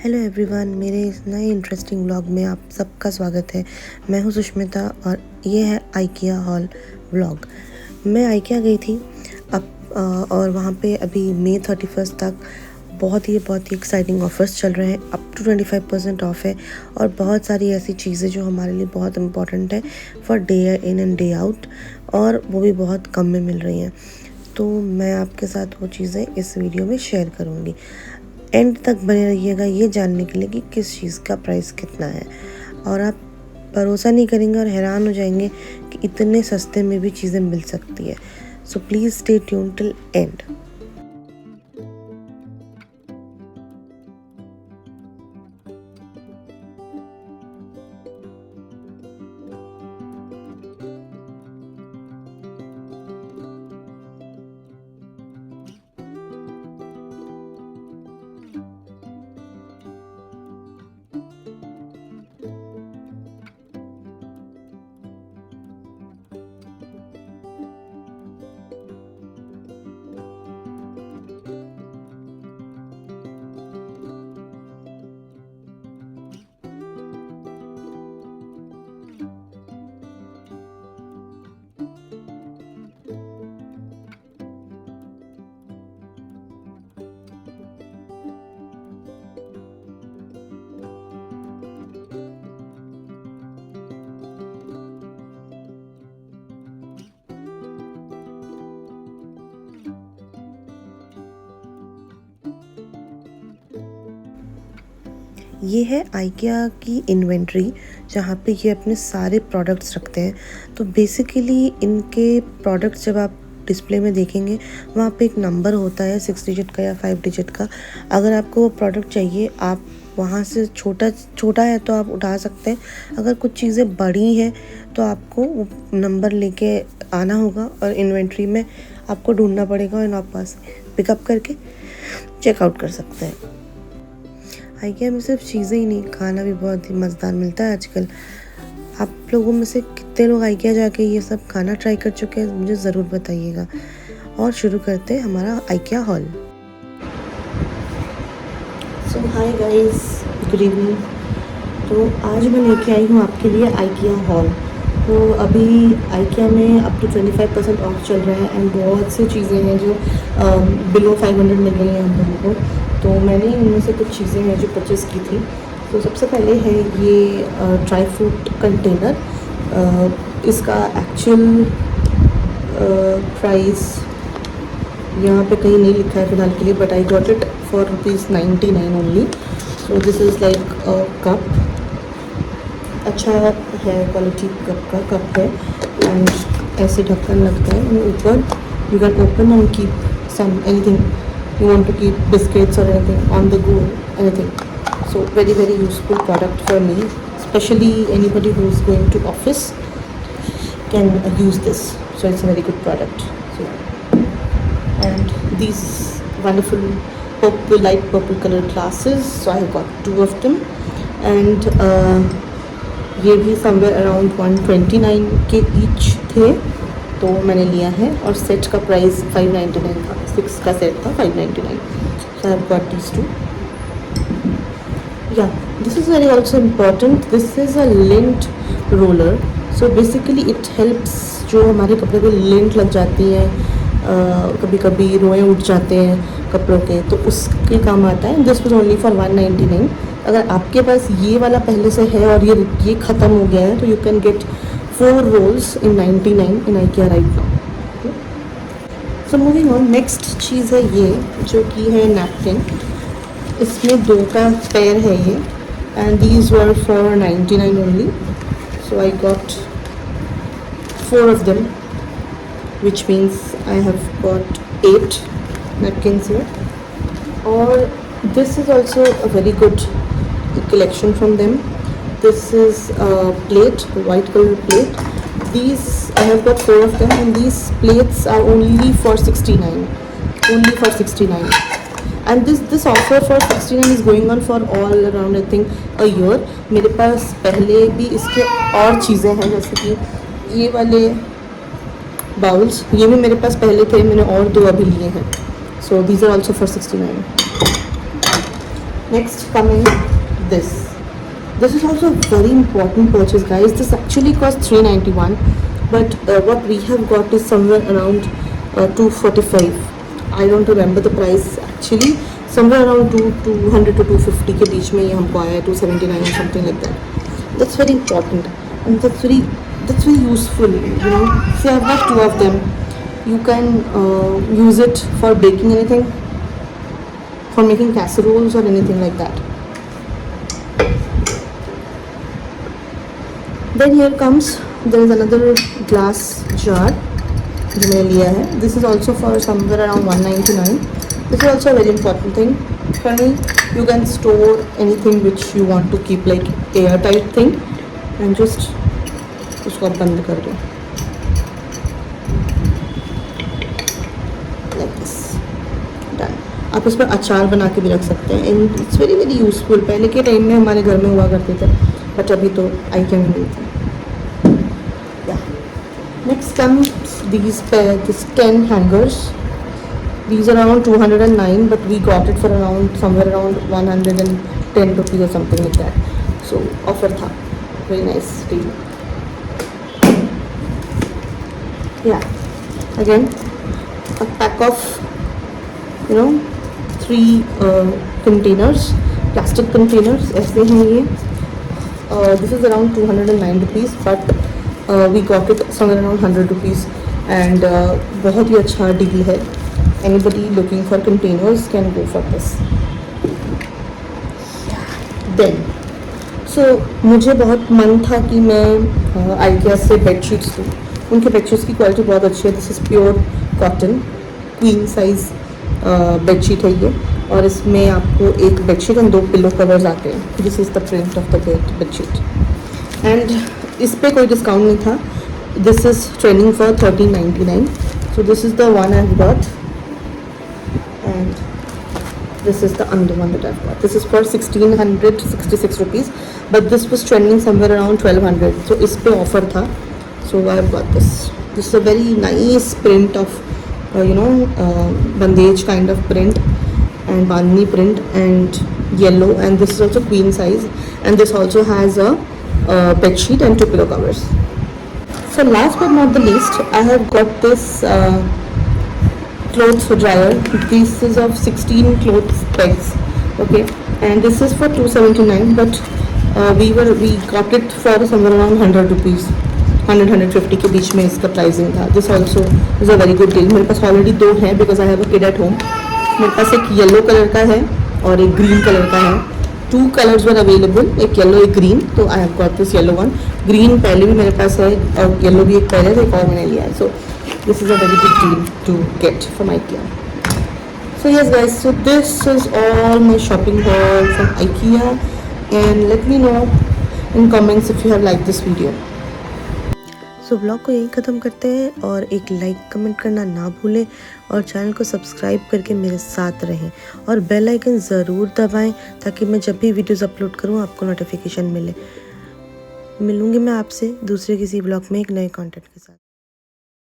Hello everyone, मेरे इस नए इंटरेस्टिंग व्लॉग में आप सबका स्वागत है। मैं हूं सुष्मिता और ये है आइकिया हॉल व्लॉग। मैं आइकिया गई थी और वहां पे अभी मई 31 तक बहुत ही एक्साइटिंग ऑफर्स चल रहे हैं। अप टू 25% ऑफ है और बहुत सारी ऐसी चीज़ें जो हमारे लिए बहुत इम्पॉर्टेंट है for day in and day out, और वो भी बहुत कम में मिल रही हैं। तो मैं आपके साथ वो चीज़ें इस वीडियो में शेयर करूँगी। एंड तक बने रहिएगा ये जानने के लिए कि किस चीज़ का प्राइस कितना है, और आप भरोसा नहीं करेंगे और हैरान हो जाएंगे कि इतने सस्ते में भी चीज़ें मिल सकती है। So please stay tune till and. ये है आइकिया की इन्वेंट्री, जहाँ पे ये अपने सारे प्रोडक्ट्स रखते हैं। तो बेसिकली इनके प्रोडक्ट्स जब आप डिस्प्ले में देखेंगे, वहाँ पे एक नंबर होता है 6 डिजिट का या 5 डिजिट का। अगर आपको वो प्रोडक्ट चाहिए, आप वहाँ से छोटा है तो आप उठा सकते हैं। अगर कुछ चीज़ें बड़ी हैं तो आपको वो नंबर लेके आना होगा और इन्वेंट्री में आपको ढूंढना पड़ेगा और आप पास पिकअप करके चेकआउट कर सकते हैं। आइकिया में सिर्फ चीज़ें ही नहीं, खाना भी बहुत ही मज़ेदार मिलता है आजकल। आप लोगों में से कितने लोग आइकिया जाके ये सब खाना ट्राई कर चुके हैं, मुझे ज़रूर बताइएगा। और शुरू करते हैं हमारा आइकिया हॉल। सो हाय गाइस, गुड इवनिंग। तो आज मैं लेके आई हूँ आपके लिए आइकिया हॉल। तो अभी आइकिया में अप टू 25% ऑफ चल रहा है एंड बहुत सी चीज़ें हैं जो बिलो 500 मिल रही हैं हम लोगों को। तो मैंने इनमें से कुछ चीज़ें हैं जो परचेज़ की थी। तो सबसे पहले है ये ड्राई फ्रूट कंटेनर। इसका एक्चुअल प्राइस यहाँ पे कहीं नहीं लिखा है फ़िलहाल के लिए, but I got it for ₹99 only. So this is like a cup. अच्छा है, क्वालिटी का कप है एंड ऐसे ढक्कन लगता है। ऊपर you can open and keep some anything you want to keep biscuits or anything on the go, anything. So very useful product for me, especially anybody who is going to office can use this. So it's a very good product. So, and these wonderful light purple color glasses, so I have got 2 of them, and ये भी somewhere around 129 के each थे, तो मैंने लिया है। और set का प्राइस 599 था, 6 का सेट था 599। सो आई हैव गॉट दीज 2। या this is very also important, this is a lint roller. So basically it helps, जो हमारे कपड़े पे लिंट लग जाती है, कभी कभी रोएँ उठ जाते हैं कपड़ों के, तो उसके काम आता है। This was only for 199। अगर आपके पास ये वाला पहले से है और ये ख़त्म हो गया है, तो you can get 4 rolls in 99 in IKEA right now. Okay. So moving on, next चीज़ है ये, जो कि है नैपकिन। इसमें 2 का पेयर है ये, and these were for 99 only. So I got 4 of them, which means I have got 8 napkins here. और this is also a very good collection from them. This is a plate, white color plate. These I have got 4 of them, and these plates are only for 69. Only for 69. And this offer for 69 is going on for all around I think a year. मेरे पास पहले भी इसके और चीज़ें हैं, जैसे कि ये वाले बाउल्स, ये भी मेरे पास पहले थे, मैंने और 2 अभी लिए हैं। So these are also for 69. Next coming this. This is also a very important purchase, guys. This actually cost 391, but what we have got is somewhere around 245. I don't remember the price actually. Somewhere around 200 to 250 के बीच में ये हमको आया है, 279 something like that. That's very important and that's very useful. You know, see, I've got 2 of them. You can use it for baking anything, for making casseroles or anything like that. Then here comes, there is another glass jar जो मैंने लिया है. This is also for somewhere around 199. This is also a very important thing for me. You can store anything which you want to keep, like airtight thing, and just उसको आप बंद कर दो like this. Done. आप इस पर अचार बना के भी रख सकते हैं and it's very very useful. पहले के टाइम में हमारे घर में हुआ करते थे, बट अभी तो आई कैन मिलती है. Next comes this 10 hangers. These are around 209, but we got it for around somewhere around 110 rupees or something like that. So offer tha, very nice deal. Yeah, again a pack of 3 containers, plastic containers. ऐसे हैं ये. This is around 209 rupees, but we got it somewhere around 100 rupees, and बहुत ही अच्छा deal है. Anybody looking for containers can go for this. Then, so मुझे बहुत मन था कि मैं IKEA से बेडशीट्स लूँ. उनके बेडशीट्स की क्वालिटी बहुत अच्छी है. This is pure cotton queen size bedsheet है ये, और इसमें आपको एक बेडशीट और 2 पिलो कवर्स आते हैं. This is the print of the bedsheet, and इस पर कोई डिस्काउंट नहीं था. This is trending for 1399. So this is the one I got, and this is the other one that I've got. This is for 1666 rupees, but this was trending somewhere around 1200. So इस पे offer था, so I've got this. This is a very nice print of bandage kind of print and bandhani print and yellow, and this is also queen size, and this also has a bed sheet and 2 pillow covers. So last but not the least, I have got this clothes dryer. This is of 16 clothes pegs, okay, and this is for 279, but we got it for somewhere around 100 rupees, 100-150 के बीच में इसका pricing था. This also is a very good deal. मेरे पास already 2 हैं because I have a kid at home. मेरे पास एक yellow colour का है और एक ग्रीन कलर का है. 2 कलर्स वर अवेलेबल, एक येलो एक ग्रीन, तो I have got this yellow one. Green पहले भी मेरे पास है और येलो भी एक पहले था, एक और मैंने लिया है. सो this is a very good deal to get from IKEA. So yes guys, so this is all my shopping haul from IKEA, and let me know in comments if you have liked this video. So blog को यहीं ख़त्म करते हैं, और एक like comment करना ना भूलें, और चैनल को सब्सक्राइब करके मेरे साथ रहें, और बेल आइकन ज़रूर दबाएं ताकि मैं जब भी वीडियोस अपलोड करूं आपको नोटिफिकेशन मिले. मिलूँगी मैं आपसे दूसरे किसी ब्लॉग में एक नए कंटेंट के साथ.